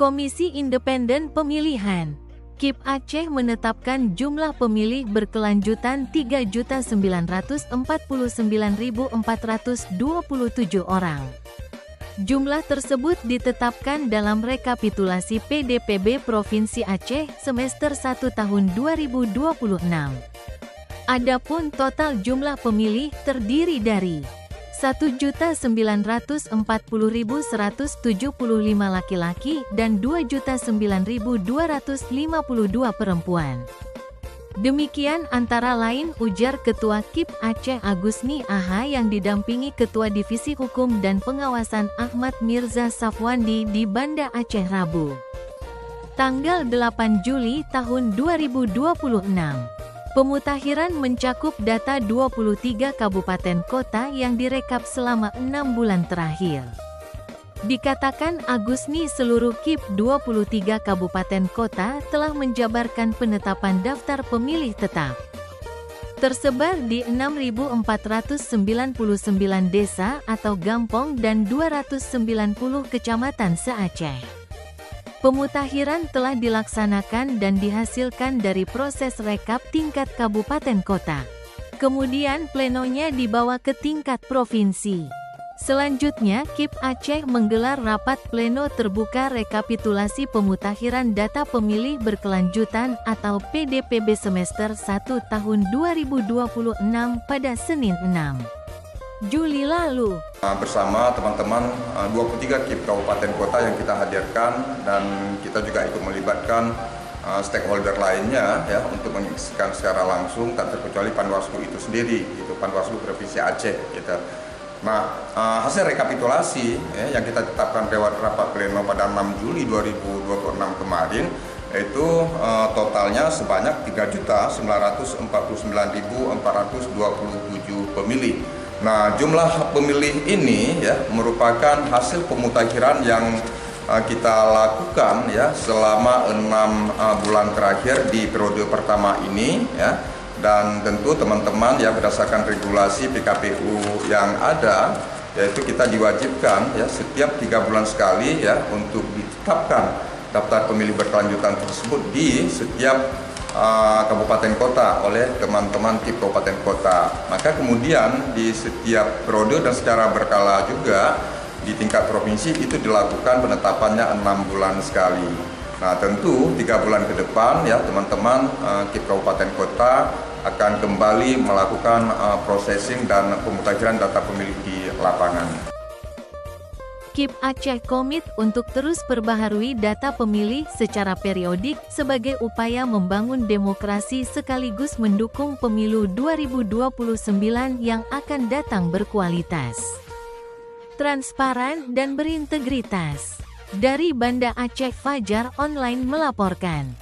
Komisi Independen Pemilihan KIP Aceh menetapkan jumlah pemilih berkelanjutan 3.949.427 orang. Jumlah tersebut ditetapkan dalam rekapitulasi PDPB Provinsi Aceh semester 1 tahun 2026. Adapun total jumlah pemilih terdiri dari 1.940.175 laki-laki dan 2.009.252 perempuan. Demikian antara lain ujar Ketua KIP Aceh Agusni Aha yang didampingi Ketua Divisi Hukum dan Pengawasan Ahmad Mirza Safwandi di Banda Aceh Rabu, tanggal 8 Juli tahun 2026. Pemutakhiran mencakup data 23 kabupaten kota yang direkap selama 6 bulan terakhir. Dikatakan Agusni seluruh KIP 23 kabupaten kota telah menjabarkan penetapan daftar pemilih tetap. Tersebar di 6.499 desa atau gampong dan 290 kecamatan se-Aceh. Pemutakhiran telah dilaksanakan dan dihasilkan dari proses rekap tingkat kabupaten kota. Kemudian plenonya dibawa ke tingkat provinsi. Selanjutnya, KIP Aceh menggelar rapat pleno terbuka rekapitulasi pemutakhiran data pemilih berkelanjutan atau PDPB semester 1 tahun 2026 pada Senin 6 Juli lalu. Bersama teman-teman 23 KIP kabupaten kota yang kita hadirkan, dan kita juga ikut melibatkan stakeholder lainnya ya untuk menyaksikan secara langsung, tak terkecuali Panwaslu itu sendiri, itu Panwaslu Provinsi Aceh gitu. Nah, hasil rekapitulasi yang kita tetapkan lewat rapat pleno pada 6 Juli 2026 kemarin, itu totalnya sebanyak 3.949.427 pemilih. Nah, jumlah pemilih ini ya merupakan hasil pemutakhiran yang kita lakukan ya selama 6 bulan terakhir di periode pertama ini ya. Dan tentu teman-teman ya berdasarkan regulasi PKPU yang ada, yaitu kita diwajibkan ya setiap 3 bulan sekali ya untuk ditetapkan daftar pemilih berkelanjutan tersebut di setiap kabupaten kota oleh teman-teman KIP kabupaten kota. Maka kemudian di setiap periode dan secara berkala juga di tingkat provinsi itu dilakukan penetapannya 6 bulan sekali. Nah, tentu 3 bulan ke depan ya teman-teman KIP kabupaten kota akan kembali melakukan processing dan pemutakhiran data pemilih di lapangan. KIP Aceh komit untuk terus perbaharui data pemilih secara periodik sebagai upaya membangun demokrasi sekaligus mendukung pemilu 2029 yang akan datang berkualitas, transparan dan berintegritas. Dari Banda Aceh, Fajar Online melaporkan.